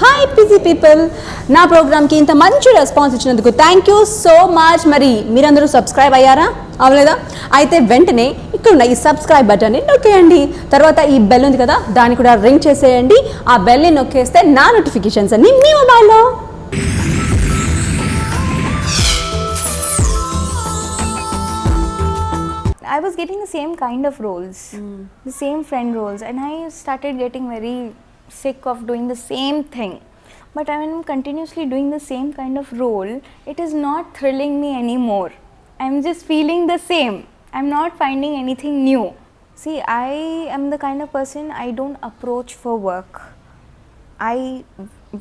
Hi PG people, నా ప్రోగ్రామ్కి ఇంత మంచి రెస్పాన్స్ ఇచ్చినందుకు థ్యాంక్ యూ సో మచ్. మరి మీరందరూ సబ్స్క్రైబ్ అయ్యారా? అవలేదా? అయితే వెంటనే ఇక్కడ ఉన్న ఈ సబ్స్క్రైబ్ బటన్ని నొక్కేయండి. తర్వాత ఈ బెల్ ఉంది కదా, దాన్ని కూడా రింగ్ చేసేయండి. ఆ బెల్ని నొక్కేస్తే నా నోటిఫికేషన్స్ అన్ని మీ మొబైల్లో. I was getting the same kind of roles, the same friend roles, and I started getting very sick of doing the same thing. But when I'm continuously doing the same kind of role, it is not thrilling me anymore. I'm just feeling the same. I'm not finding anything new. See, I am the kind of person, I don't approach for work. I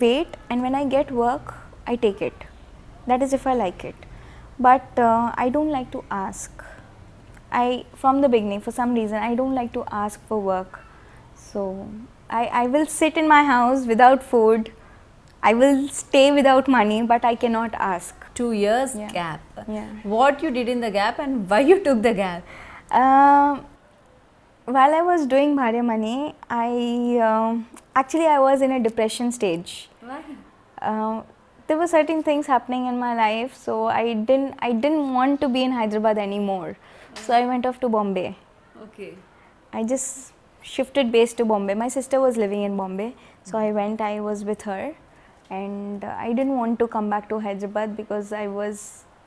wait, and when I get work, I take it. That is if I like it. But I don't like to ask. From the beginning, for some reason, I don't like to ask for work. So I will sit in my house without food. I will stay without money, but I cannot ask. 2 years gap. Yeah. What you did in the gap and why you took the gap? While I was doing Bharya Mani, I was in a depression stage. Why? There were certain things happening in my life, so I didn't want to be in Hyderabad anymore. So I went off to Bombay. Okay. I just shifted base to Bombay. My sister was living in Bombay, so I was with her, and I didn't want to come back to Hyderabad because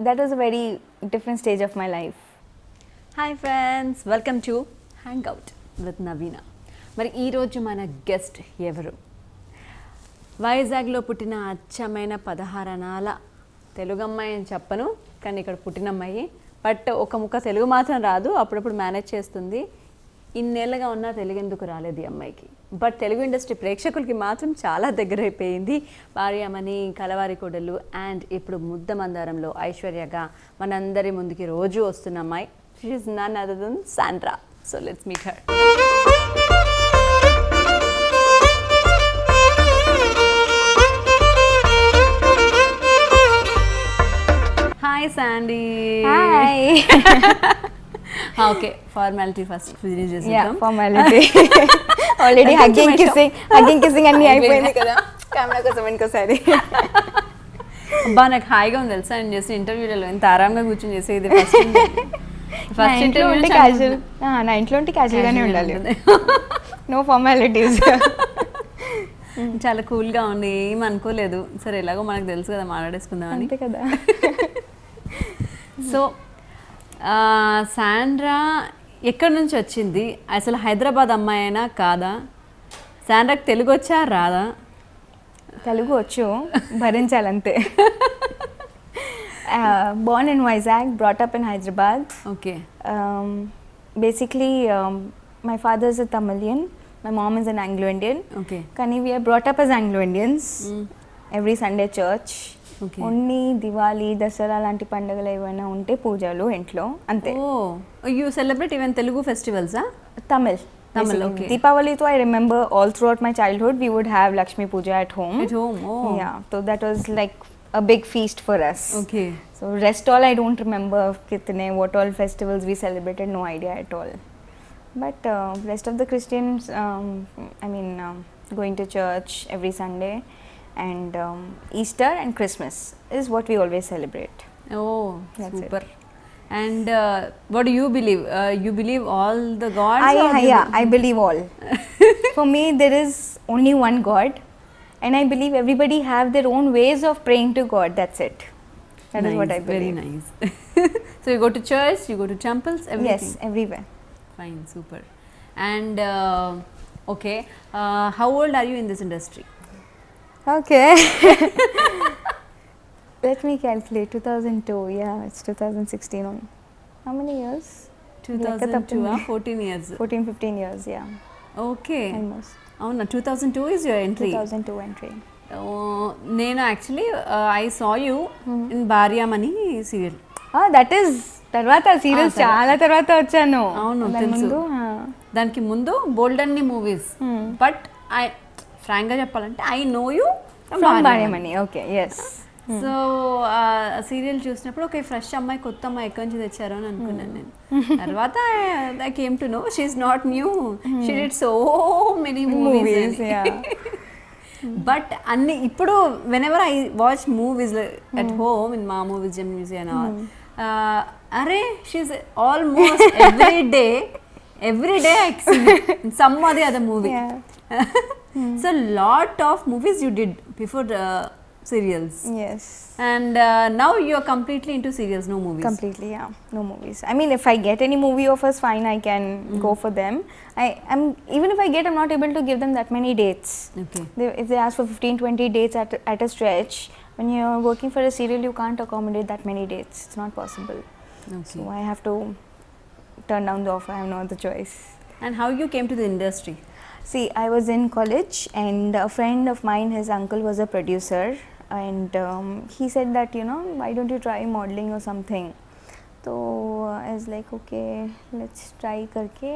that was a very different stage of my life. Hi friends, welcome to hangout with Naveena. మరి ఈరోజు మన guest ఎవరు? వైజాగ్లో పుట్టిన అచ్చమైన 16 అనాల తెలుగు అమ్మాయి అని చెప్పను, కానీ ఇక్కడ పుట్టిన అమ్మాయి. బట్ ఒక ముక్క తెలుగు మాత్రం రాదు, అప్పుడప్పుడు మేనేజ్ చేస్తుంది. ఇన్నేళ్ళగా ఉన్న తెలుగు ఎందుకు రాలేదు ఈ అమ్మాయికి? బట్ తెలుగు ఇండస్ట్రీ ప్రేక్షకులకి మాత్రం చాలా దగ్గర అయిపోయింది. భార్యామణి, కలవారి కోడలు అండ్ ఇప్పుడు ముద్ద మందారంలో ఐశ్వర్యగా మనందరి ముందుకి రోజు వస్తున్న అమ్మాయి. She is none other than Sandra. So let's meet her. Hi Sandy. Hi. Okay, formality first finish చేసేద్దాం. Formality. Already hugging, kissing అన్ని అయిపోయింది కదా. కెమెరా కోసం ఇంకోసారి. అబ్బా, నాకు హాయిగా ఉంది తెలుసా నేను చేసిన ఇంటర్వ్యూలలో. ఎంత ఆరాంగా కూర్చొని చేసేది ఫస్ట్ ఇంటర్వ్యూ. నా ఇంట్లో ఉంటే క్యాజువల్ గానే ఉండాలి. No formalities. చాలా కూల్గా ఉంది, ఏం అనుకోలేదు. సరే, ఎలాగో మనకు తెలుసు కదా, మాట్లాడేసుకుందాం అంతే కదా. సో సాండ్రా ఎక్కడి నుంచి వచ్చింది? అసలు హైదరాబాద్ అమ్మాయి అయినా కాదా? సాండ్రాకి తెలుగు వచ్చా రాదా? తెలుగు వచ్చు, భరించాలంతే. Born in Vizag, brought up in Hyderabad. Okay. Basically, my father is a Tamilian, my mom is an Anglo-Indian. Okay. Kani we are brought up as Anglo-Indians. Every Sunday church. Okay. Only Diwali, Dasara లాంటి పండుగలు ఏమైనా ఉంటే పూజలు ఇంట్లో అంతే. You celebrate even Telugu ఫెస్టివల్సా? Tamil. Okay. Deepavali too, I remember all throughout my childhood we would have Lakshmi Puja at home. At home, oh. Yeah, so that was like a big feast for us. Okay. So rest all I don't remember kitne what all festivals we celebrated, no idea at all. But rest of the Christians, going to church every Sunday, and Easter and Christmas is what we always celebrate. Oh, that's super. And what do you believe? You believe all the gods? I believe all. For me, there is only one God, and I believe everybody have their own ways of praying to God. That's it. That nice, is what I believe. Very nice. So you go to church, you go to temples, everything? Yes, everywhere. Fine, super. And okay, how old are you in this industry? Okay. Let me calculate. 2002. Yeah, it's 2016 on. How many years? 2002, 14 years. 14-15 years, yeah. Okay. Almost. అవునా, 2002 is your entry? 2002 entry. నేను actually I saw you in Bharyamani serial. That is తర్వాత serials చాలా తర్వాత వచ్చాను. అవును, తెలుసు. దానికి ముందు బోల్డ్ అన్ని మూవీస్. బట్ ఐ ఫ్రాంక్గా చెప్పాలంటే I know you from Bharyamani. Okay, yes. So serial చూసినప్పుడు ఒక ఫ్రెష్ అమ్మాయి, కొత్త అమ్మాయి ఎక్కడి నుంచి తెచ్చారు అని అనుకున్నాను నేను. తర్వాత I came to know she is not new, she did so many movies. But అన్ని ఇప్పుడు whenever I watch movies at home in Maa movies gem music and all అరే she's almost every day I see in some or the other movie. So lot of movies you did before serials. Yes. And now you are completely into serials, no movies. Completely, yeah, no movies. I mean, if I get any movie offers, fine, I can go for them. I'm even if I get, I'm not able to give them that many dates. Okay. If they ask for 15-20 dates at a stretch, when you're working for a serial, you can't accommodate that many dates. It's not possible. Okay. So I have to turn down the offer. I have no other choice. And how you came to the industry? See, I was in college and a friend of mine, his uncle was a producer, and he said that, you know, why don't you try modeling or something. So I was like, okay, let's try karke.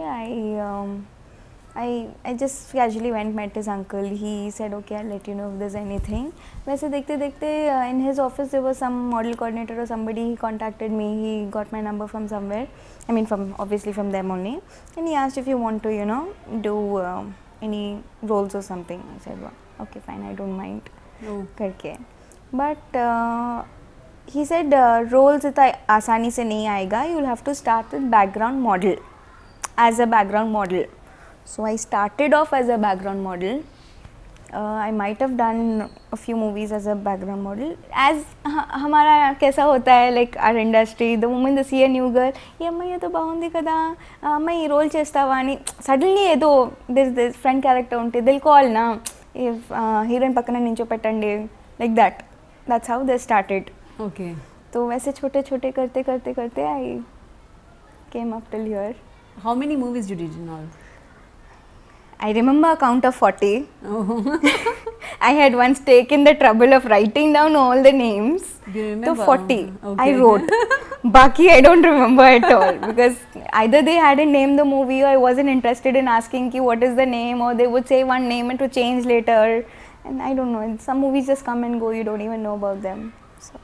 I just casually went, met his uncle. He said, okay, I'll let you know if there's anything. वैसे देखते देखते in his office there was some model coordinator or somebody. He contacted me. He got my number from somewhere. I mean, from obviously from them only. And he asked if you want to, you know, do any roles or something. I said, well, okay, fine, I don't mind. करके. But he said roles इतना आसानी से नहीं आएगा. You'll have to start with background model, as a background model. So I started off as a background model. I might have done a few movies as a background model. As हमारा कैसा होता है, like our industry, the moment they see a new girl, ये अम्मा ये तो బాగుంది కదా, అమ్మ ఈ రోల్ చేస్తావా అని సడన్లీ ఏదో this friend character ఉంటే they'll call na, if heroine పక్కన నించో పెట్టండి, like that. That's how they started. Okay. तो वैसे छोटे छोटे करते करते करते I came up till here. How many movies you did in all? I remember a count of 40. Oh. I had once taken the trouble of writing down all the names. Do you remember? So 40 Okay. I wrote. Baki I don't remember at all, because either they hadn't named the movie or I wasn't interested in asking ki what is the name, or they would say one name and to change later, and I don't know, some movies just come and go, you don't even know about them. So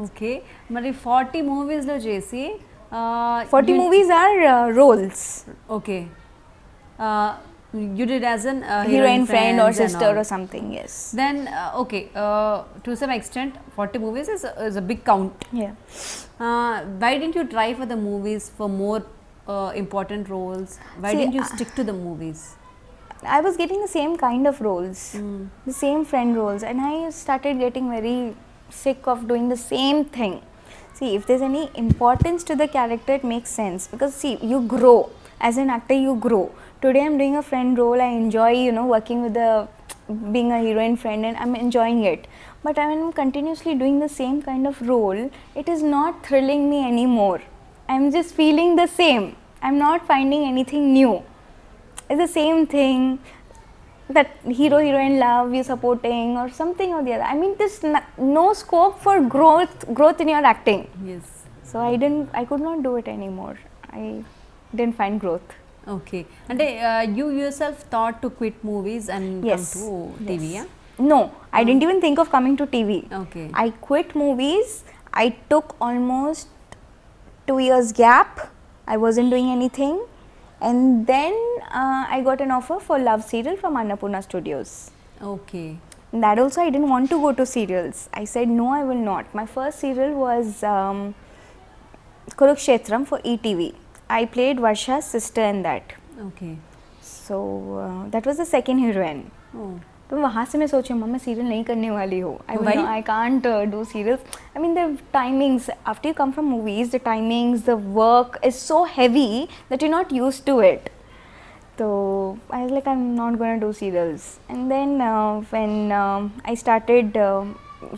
Okay. మరి 40 movies లో చేసి 40 movies are roles. Okay. You did as an Heroine friend or friends and sister all. or something, yes. Then okay, to some extent 40 movies is a big count. Yeah. Why didn't you try for the movies for more important roles? Why See, didn't you stick to the movies? I was getting the same kind of roles, the same friend roles, and I started getting very sick of doing the same thing. See, if there's any importance to the character, it makes sense, because see, you grow as an actor, you grow. Today I'm doing a friend role. I enjoy, you know, working with being a heroine friend, and I'm enjoying it. But I'm continuously doing the same kind of role. It is not thrilling me anymore. I'm just feeling the same. I'm not finding anything new. It's the same thing, that hero heroine love, you supporting or something or the other. I mean, there's no scope for growth in your acting. Yes. So I could not do it anymore. I didn't find growth. Okay. And you yourself thought to quit movies and Yes. come to TV, Yes. yeah? No, I didn't even think of coming to TV. Okay. I quit movies. I took almost 2 years gap. I wasn't doing anything, and then I got an offer for Love serial from Annapurna Studios. Okay. And that also I didn't want to go to serials. I said no, I will not. My first serial was Kurukshetram for ETV. I played Varsha's sister in that. Okay. So that was the second heroine. Oh. तो वहाँ से मैं सोची मम्मा serial नहीं करने वाली हो. Why? I can't do serials. I mean, the timings, after you come from movies, the timings, the work is so heavy that you're not used to it. So I was like, I'm not going to do serials. And then when I started,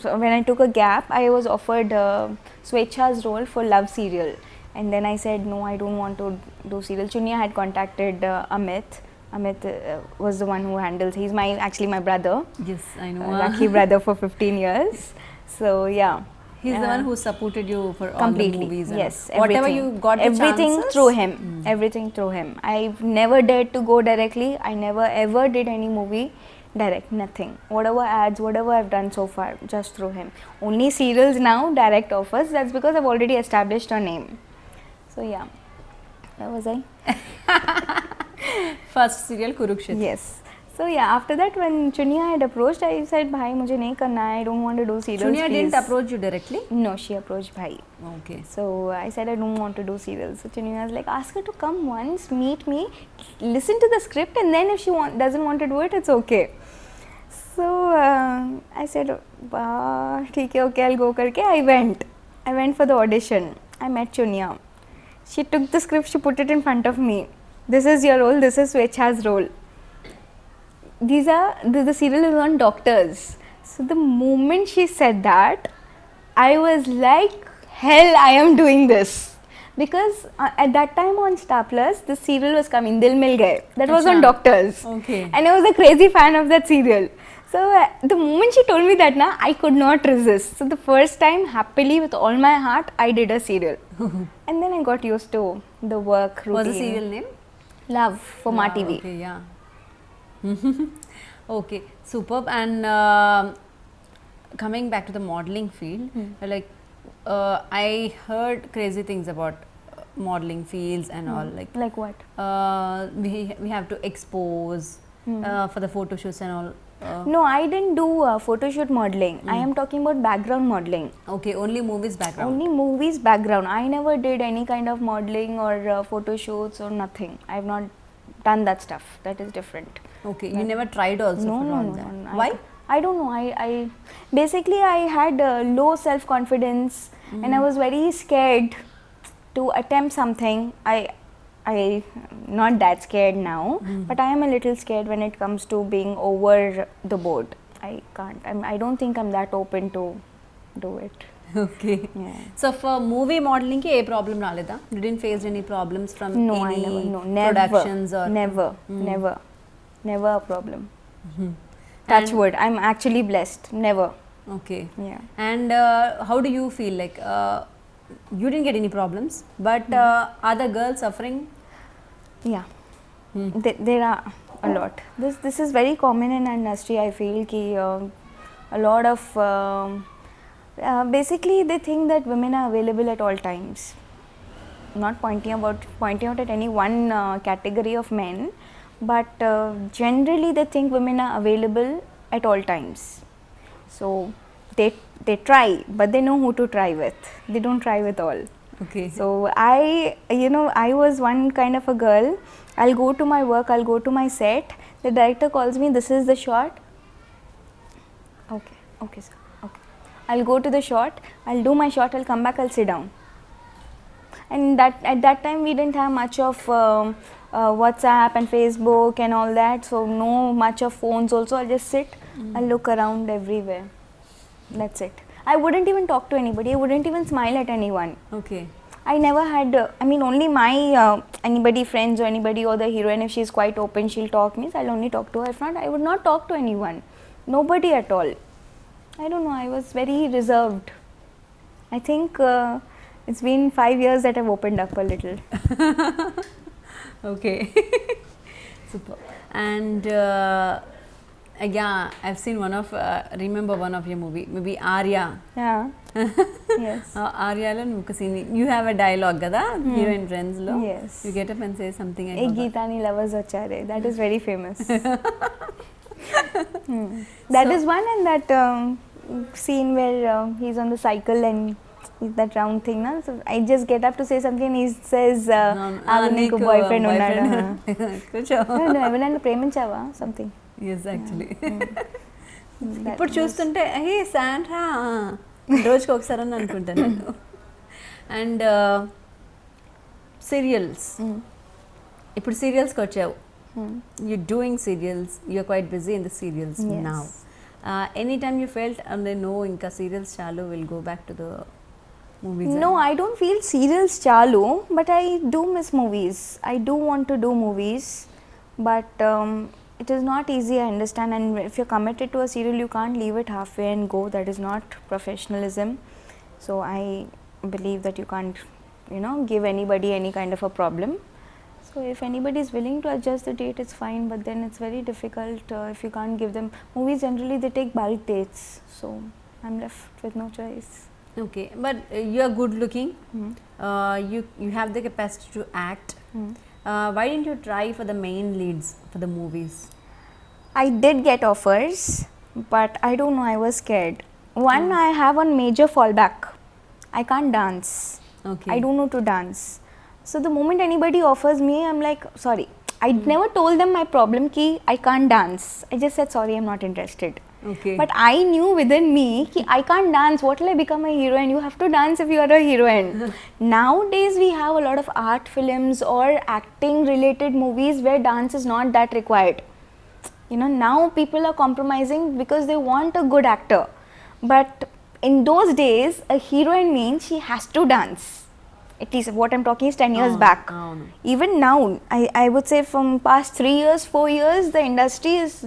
so when I took a gap, I was offered Swechha's role for Love serial. And then I said, no, I don't want to do serial. Chunya had contacted Amit. Amit was the one who handles, he's actually my brother. Yes, I know. Lucky brother for 15 years. So yeah. He's the one who supported you for all Completely. the movies. And Yes. whatever everything. you got the everything chances? through him. Everything through him. I've never dared to go directly. I never ever did any movie direct, nothing. Whatever ads, whatever I've done so far, just through him. Only serials now, direct offers. That's because I've already established a name. So yeah, where was I? First serial Kurukshetra. Yes. So yeah, after that when Chunia had approached, I said, "Bhai, mujhe nahi karna hai. I don't want to do serials." Chunia didn't please." approach you directly? No, she approached Bhai. Okay. So I said, "I don't want to do serials." So Chunia was like, "Ask her to come once, meet me, listen to the script, and then if she doesn't want to do it, it's okay." So I said, "ठीक है, okay, I'll go." करके I went for the audition. I met Chunia. She took the script, she put it in front of me. "This is your role. This is Swechha's role. The serial is on doctors." So the moment she said that, I was like, hell, I am doing this. Because at that time on Star Plus, the serial was coming, Dil Mil Gaye. That was on doctors. Okay. And I was a crazy fan of that serial. So the moment she told me that, I could not resist. So the first time, happily, with all my heart, I did a serial. And then I got used to the work routine. What's the serial name? Love for Ma TV. Okay, yeah. Okay, superb. And coming back to the modeling field, like I heard crazy things about modeling fields and all. Like what? We have to expose for the photo shoots and all. No, I didn't do photo shoot modeling. I am talking about background modeling. Okay, only movies background. Only movies background. I never did any kind of modeling or photo shoots or nothing. I have not done that stuff. That is different. Okay, you never tried also for all that. No. Why? I don't know. I basically I had low self confidence and I was very scared to attempt something. I not that scared now, but I am a little scared when it comes to being over the board. I can't. I don't think I'm that open to do it. Okay. Yeah. So for movie modeling ki problem raleda? You didn't face any problems from any productions or never a problem. Touch wood. I'm actually blessed. Never. Okay. Yeah. And how do you feel like you didn't get any problems, but are the girls suffering? Yeah. There are a lot. This is very common in our industry. I feel ki a lot of basically they think that women are available at all times. Not pointing out at any one category of men, but generally they think women are available at all times. So they try, but they know who to try with. They don't try with all. Okay. So I was one kind of a girl. I'll go to my work, I'll go to my set. The director calls me, "This is the shot." Okay, sir. Okay. I'll go to the shot, I'll do my shot, I'll come back, I'll sit down. And at that time we didn't have much of WhatsApp and Facebook and all that, so no much of phones also. I'll just sit, I'll look around everywhere. That's it. I wouldn't even talk to anybody, I wouldn't even smile at anyone. Okay. I never had, only my anybody friends or anybody or the heroine, if she's quite open, she'll talk me, so I'll only talk to her. If not, I would not talk to anyone. Nobody at all. I don't know, I was very reserved. I think it's been 5 years that I've opened up a little. Okay. Super. And yeah, I've seen remember one of your movie, maybe Arya. Yeah. Yes. Arya lo nuku scene. You have a dialogue kada, heroine friends lo. Yes. You get up and say something. Ek Geetani lovers vachare. That is very famous. That is one, and that scene where he's on the cycle and that round thing, na? So I just get up to say something and he says, "Avu boyfriend unnada." No, everyone preminchava something. Yes, actually. ఇప్పుడు చూస్తుంటే హే Sandra రోజుకి ఒకసారి అని అనుకుంటాను నేను. And serials, ఇప్పుడు సీరియల్స్కి వచ్చావు. You're doing serials, you're quite busy in the serials now. Anytime you felt, no, inka serials chalu, we'll go back to the movies? No, I don't feel serials chalu, but I do miss movies. I do want to do movies, but it is not easy, I understand, and if you're committed to a serial, you can't leave it halfway and go. That is not professionalism. So I believe that you can't, give anybody any kind of a problem. So if anybody is willing to adjust the date, it's fine, but then it's very difficult if you can't give them. Movies generally they take bulk dates, so I'm left with no choice. Okay, but you are good looking. You have the capacity to act. Why didn't you try for the main leads for the movies? I did get offers, but I don't know, I was scared. One, I have one major fallback. I can't dance. Okay. I don't know to dance. So the moment anybody offers me, I'm like, sorry. I never told them my problem ki I can't dance. I just said, sorry, I'm not interested. Okay. But I knew within me ki I can't dance. What will I become a heroine? You have to dance if you are a heroine. Nowadays we have a lot of art films or acting related movies where dance is not that required. You know, now people are compromising because they want a good actor. But in those days, a heroine means she has to dance. At least what I'm talking is 10 years back. Even now, I would say from past 3 years, 4 years, the industry has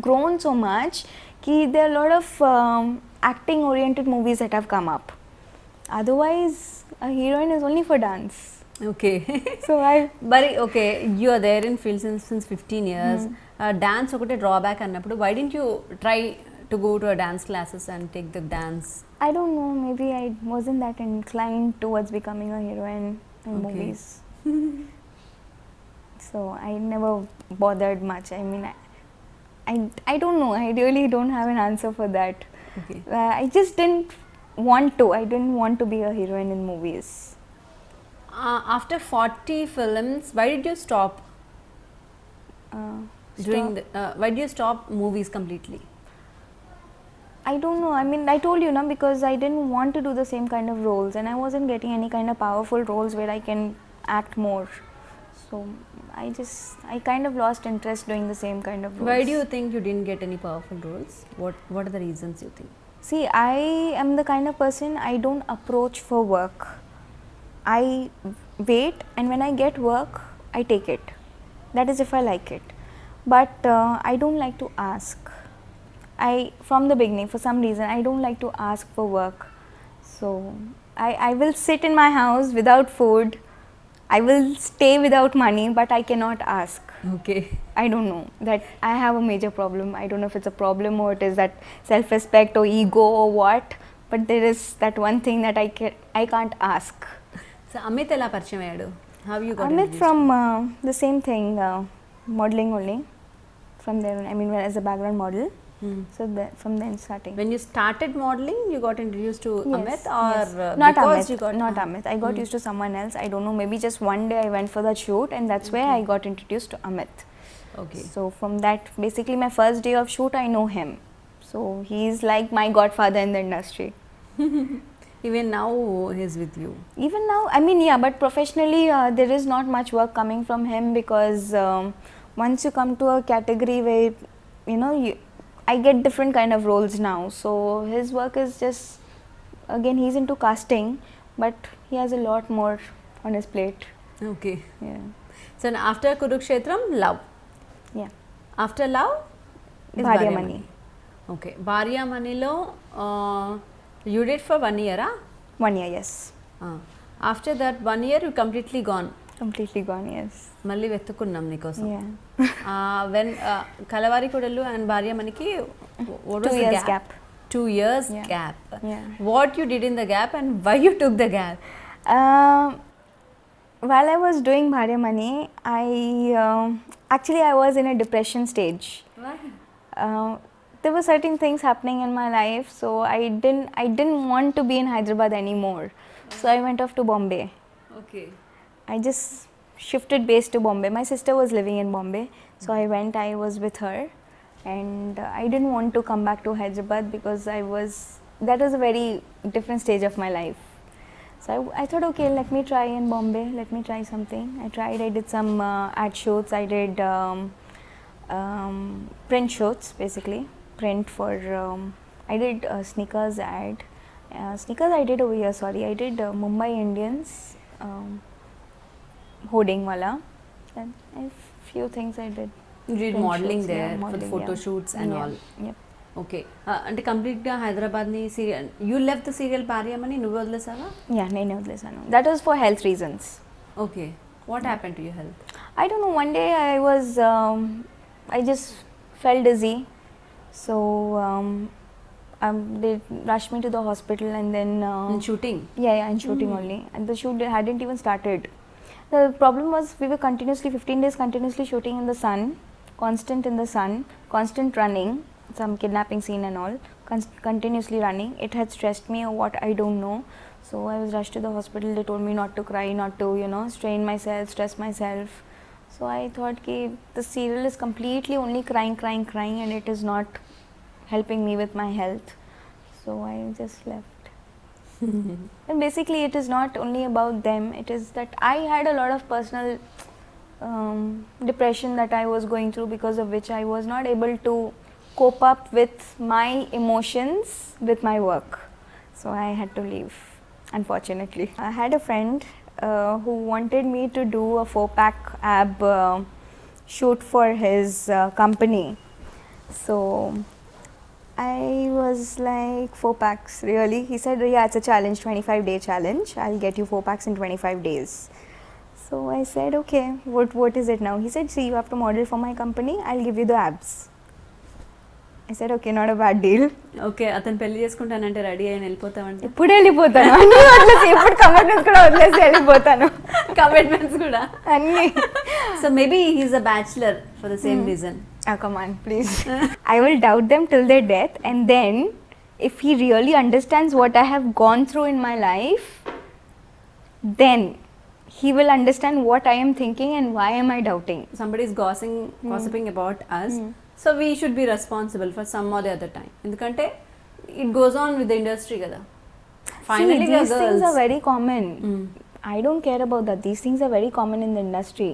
grown so much ki there are a lot of acting oriented movies that have come up. Otherwise, a heroine is only for dance. Okay. So But okay, you are there in field since 15 years. Dance ఒకటే drawback అన్నప్పుడు why didn't you try to go to a dance classes and take the dance? I don't know, maybe I wasn't that inclined towards becoming a heroine in movies. So I never bothered much. I mean, I don't know, I really don't have an answer for that. Okay. I just didn't want to. I didn't want to be a heroine in movies. After 40 films, why did you stop doing why did you stop movies completely? I don't know. I mean, I told you, because I didn't want to do the same kind of roles, and I wasn't getting any kind of powerful roles where I can act more. So I kind of lost interest doing the same kind of roles. Why do you think you didn't get any powerful roles? What are the reasons you think? See, I am the kind of person, I don't approach for work. I wait, and when I get work, I take it. That is if I like it. But I don't like to ask. From the beginning, for some reason, I don't like to ask for work. So I will sit in my house without food. I will stay without money, but I cannot ask. Okay. I don't know, that I have a major problem. I don't know if it's a problem or it is that self-respect or ego or what, but there is that one thing that I can't ask. So Amit ela పరిచయం అయ్యాడు? How you got Amit introduced? from the same thing, modeling only. From there, I mean, as a background model. So from then starting. When you started modeling, you got introduced to Yes, Amit, or yes. Not because Amit, you got not Amit. I got used to someone else. I don't know, maybe just one day I went for the shoot, and that's where I got introduced to Amit. Okay. So from that, basically my first day of shoot, I know him. So he's like my godfather in the industry. Even now he's with you. Even now, I mean, yeah, but professionally there is not much work coming from him, because once you come to a category where, you know, I get different kind of roles now. So his work is just, again, he's into casting, but he has a lot more on his plate. Okay. Yeah. So after Kurukshetram, love. Yeah. After love is Bharyamani. Okay. Bharyamaniలో you did for 1 year, ah? 1 year, yes. After that 1 year you completely gone. Completely gone, yes. మళ్ళీ వెతుకున్నాం నీకోసం. Yeah. When Kalavari Kodalu and భార్యమణికి what was 2 the years gap? gap. 2 years Yeah. gap. Yeah. What you did in the gap and why you took the gap? While I was doing Bharyamani, actually I was in a depression stage. Why? There were certain things happening in my life, so I didn't want to be in Hyderabad anymore. So I went off to Bombay. Okay. I just shifted base to Bombay. My sister was living in Bombay, so I was with her, and I didn't want to come back to Hyderabad because that was a very different stage of my life. So I thought, okay, let me try in Bombay, let me try something. I did some ad shoots, I did print shoots, basically, print for, I did sneakers ad. Sneakers I did over here, sorry, I did Mumbai Indians, hoarding wala, and a few things I did. You did Print modeling shoots, there yeah, for the modeling, photo yeah. shoots and Yeah, all. Yep. Okay. అంటే కంప్లీట్గా హైదరాబాద్ని serial you left the serial Bharyamani నువ్వు వదిలేసావా? Yeah, నేనే వదిలేసాను. That was for health reasons. Okay. What happened to your health? I don't know, one day I just felt dizzy, so they rushed me to the hospital, and then In shooting? yeah, in shooting only, and the shoot hadn't even started. The problem was we were continuously 15 days continuously shooting in the sun, constant in the sun, constant running, some kidnapping scene and all, continuously running. It had stressed me or what, I don't know. So I was rushed to the hospital. They told me not to cry, not to, strain myself, stress myself. So I thought ki the serial is completely only crying, and it is not helping me with my health. So I just left. And basically it is not only about them, it is that I had a lot of personal depression that I was going through, because of which I was not able to cope up with my emotions with my work. So I had to leave, unfortunately. I had a friend who wanted me to do a 4-pack ab shoot for his company. So I was like, 4 packs, really? He said, yeah, it's a challenge, 25-day challenge. I'll get you 4 packs in 25 days. So I said, okay, what is it now? He said, see, you have to model for my company. I'll give you the abs. I said, okay, not a bad deal. Okay, అతను పెళ్లి చేసుకుంటానంటే ready అయిన వెళ్ళిపోతామంటే ఇప్పుడు వెళ్ళిపోతాను, అన్నీ వదిలేసి, ఎప్పుడు commitments కూడా వదిలేసి వెళ్ళిపోతాను, కమిట్మెంట్స్ కూడా అన్నీ. So maybe he is a bachelor for the same reason. Come on, please. I will doubt them till their death, and then if he really understands what I have gone through in my life, then he will understand what I am thinking and why am I doubting. Somebody is gossiping about us, so we should be responsible for some or the other time. ఎందుకంటే it goes on with the industry కదా. Finally, see, these things are very common. I don't care about that. These things are very common in the industry.